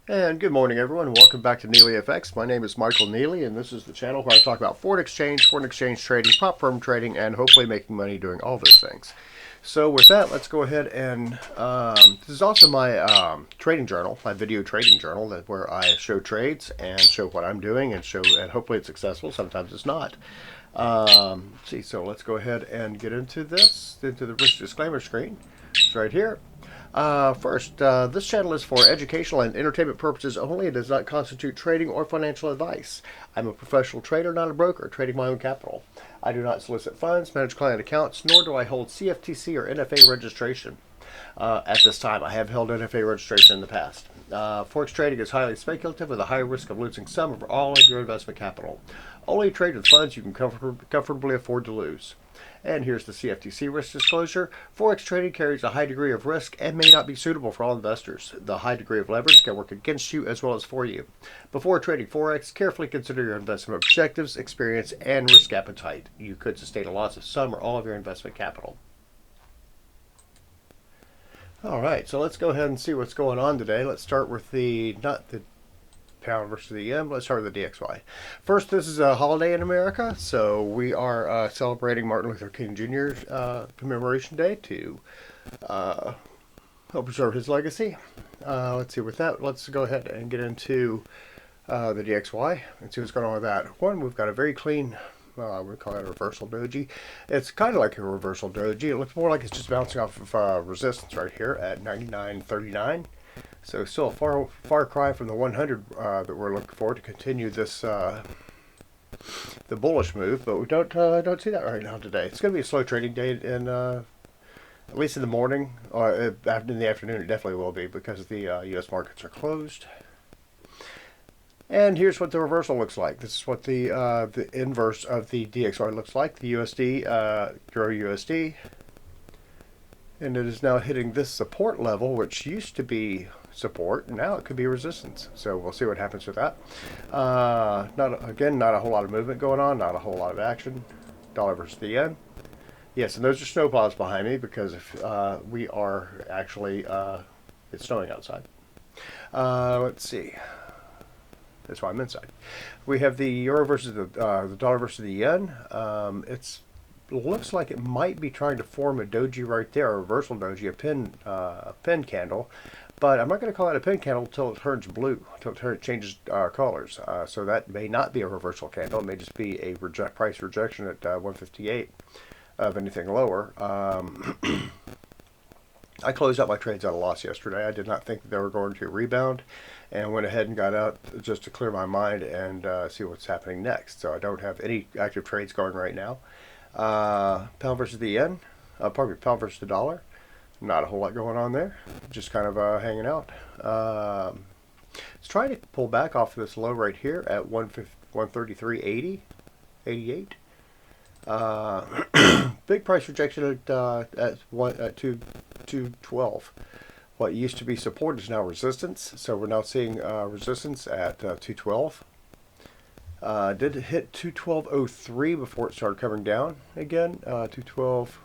And good morning, everyone. Welcome back to NeelyFX. My name is Michael Neely, and this is the channel where I talk about foreign exchange trading, prop firm trading, and hopefully making money doing all those things. So with that, let's go ahead and this is also my trading journal, my video trading journal, where I show trades and show what I'm doing and hopefully it's successful. Sometimes it's not. Let's see, so let's go ahead and get into the risk disclaimer screen. It's right here. First, this channel is for educational and entertainment purposes only. It does not constitute trading or financial advice. I'm a professional trader, not a broker, trading my own capital. I do not solicit funds, manage client accounts, nor do I hold CFTC or NFA registration. At this time, I have held NFA registration in the past. Forex trading is highly speculative with a high risk of losing some or all of your investment capital. Only trade with funds you can comfortably afford to lose. And here's the CFTC risk disclosure. Forex trading carries a high degree of risk and may not be suitable for all investors. The high degree of leverage can work against you as well as for you. Before trading Forex, carefully consider your investment objectives, experience, and risk appetite. You could sustain a loss of some or all of your investment capital. All right, so let's go ahead and see what's going on today. Let's start with not the pound versus the yen. Let's start with the DXY. First, this is a holiday in America, so we are celebrating Martin Luther King Jr.'s commemoration day to help preserve his legacy. Let's see, with that, let's go ahead and get into the DXY and see what's going on with that. One, we've got a very clean, I would call it a reversal doji. It's kind of like a reversal doji. It looks more like it's just bouncing off of resistance right here at 99.39. So still a far cry from the 100 that we're looking for to continue this the bullish move, but we don't see that right now today. It's going to be a slow trading day, in at least in the morning, or in the afternoon. It definitely will be because the U.S. markets are closed. And here's what the reversal looks like. This is what the inverse of the DXY looks like. The USD, Euro USD, and it is now hitting this support level, which used to be support. Now it could be resistance. So we'll see what happens with that. Not a whole lot of movement going on. Not a whole lot of action. Dollar versus the yen. Yes, and those are snowplows behind me because if we are actually it's snowing outside. Let's see. That's why I'm inside. We have the euro versus the dollar versus the yen. It looks like it might be trying to form a doji right there, a reversal doji, a pin candle. But I'm not going to call it a pin candle until it turns blue, until it changes colors. So that may not be a reversal candle. It may just be a price rejection at 158 of anything lower. I closed out my trades at a loss yesterday. I did not think that they were going to rebound and went ahead and got out just to clear my mind and see what's happening next. So I don't have any active trades going right now. Pound versus the yen, pound versus the dollar. Not a whole lot going on there. Just kind of hanging out. Let's try to pull back off of this low right here at 133.80, 88. Big price rejection at 212. What used to be support is now resistance. So we're now seeing resistance at 212. Did hit 212.03 before it started coming down again. 212.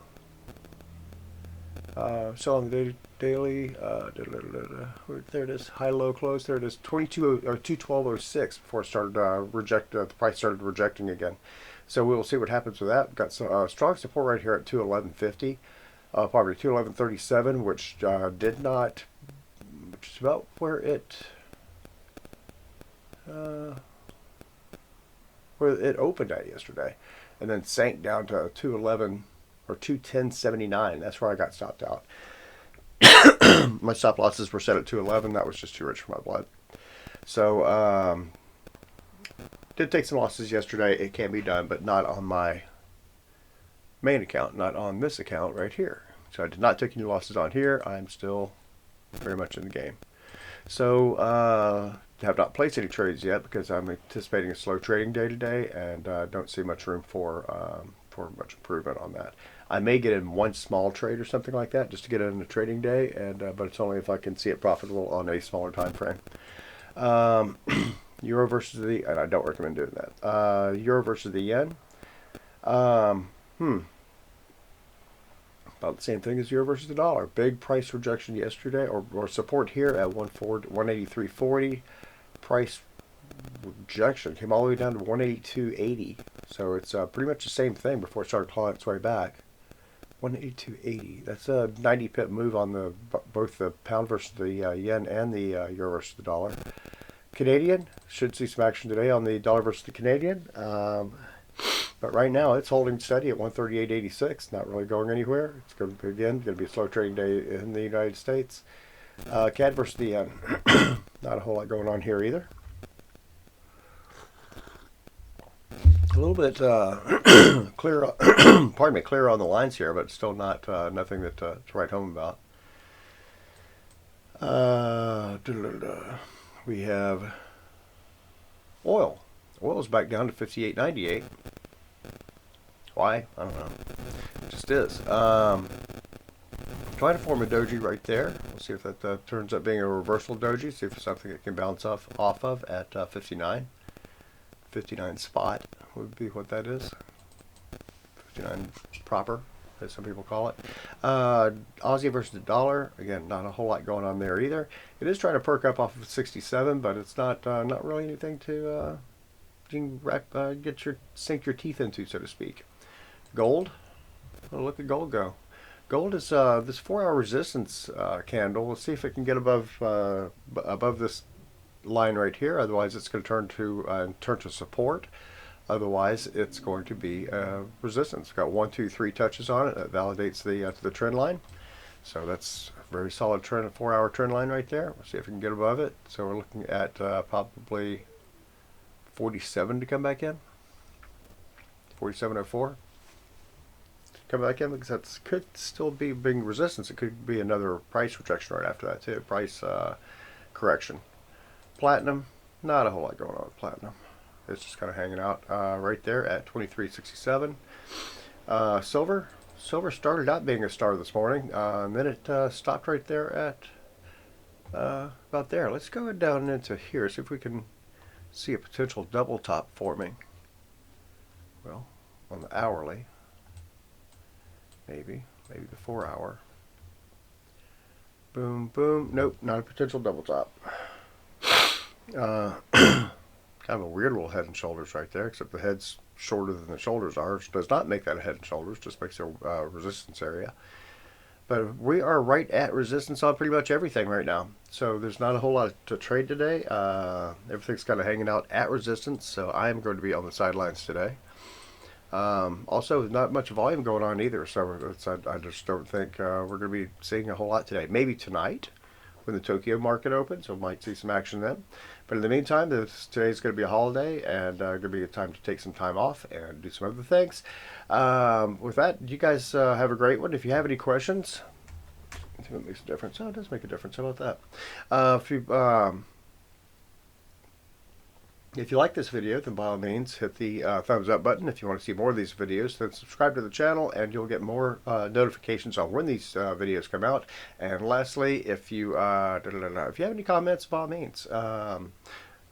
So on the daily, there it is, high, low, close. There it is, 212.06 before it started the price started rejecting again. So we will see what happens with that. Got some strong support right here at 211.50, probably 211.37, which did not, which is about where it opened at yesterday, and then sank down to 211 or 210.79. That's where I got stopped out. My stop losses were set at 211. That was just too rich for my blood. So did take some losses yesterday. It can be done, but not on my main account, not on this account right here. So I did not take any losses on here. I'm still very much in the game. So have not placed any trades yet because I'm anticipating a slow trading day today, and don't see much room for much improvement on that. I may get in one small trade or something like that just to get in a trading day, and but it's only if I can see it profitable on a smaller time frame. Euro versus and I don't recommend doing that. Euro versus the yen. About the same thing as euro versus the dollar. Big price rejection yesterday, or support here at 183.40. Price rejection came all the way down to 182.80. So it's pretty much the same thing before it started clawing its way back. 182.80. That's a 90 pip move on the both the pound versus the yen and the euro versus the dollar. Canadian should see some action today on the dollar versus the Canadian. But right now it's holding steady at 138.86, not really going anywhere. It's going to be a slow trading day in the United States. CAD versus the yen, not a whole lot going on here either. A little bit clear, pardon me, clear on the lines here, but still not nothing that to write home about. We have oil. Oil is back down to 58.98. Why? I don't know. It just is. Trying to form a doji right there. We'll see if that turns up being a reversal doji. See if it's something it can bounce off of at 59. 59 spot would be what that is. 59 proper, as some people call it. Aussie versus the dollar. Again, not a whole lot going on there either. It is trying to perk up off of 67, but it's not really anything to sink your teeth into, so to speak. Gold. Oh, look at gold go. Gold is this 4-hour resistance candle. Let's see if it can get above this line right here. Otherwise, it's going to turn to support. Otherwise, it's going to be resistance. It's got 1, 2, 3 touches on it. That validates the trend line. So that's a very solid trend, 4-hour trend line right there. We'll see if we can get above it. So we're looking at probably 47 to come back in. 47.04. Come back in because that could still be being resistance. It could be another price rejection right after that too. Price correction. Platinum, not a whole lot going on with platinum. It's just kind of hanging out right there at 23.67. Silver started out being a star this morning, and then it stopped right there at about there. Let's go down into here, see if we can see a potential double top forming. Well, on the hourly, maybe the 4-hour. Boom, boom. Nope, not a potential double top. Kind of a weird little head and shoulders right there, except the head's shorter than the shoulders are, which does not make that a head and shoulders, just makes a resistance area. But we are right at resistance on pretty much everything right now. So there's not a whole lot to trade today. Everything's kind of hanging out at resistance, so I am going to be on the sidelines today. Also, not much volume going on either, so I just don't think we're going to be seeing a whole lot today. Maybe tonight when the Tokyo market opens, we might see some action then. But in the meantime, today's going to be a holiday and going to be a time to take some time off and do some other things. With that, you guys have a great one. If you have any questions, I think it makes a difference. Oh, it does make a difference. How about that? If you like this video, then by all means hit the thumbs up button. If you want to see more of these videos, then subscribe to the channel and you'll get more notifications on when these videos come out. And lastly, if you have any comments, by all means,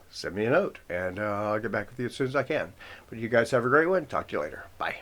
send me a note and I'll get back with you as soon as I can. But you guys have a great one. Talk to you later. Bye.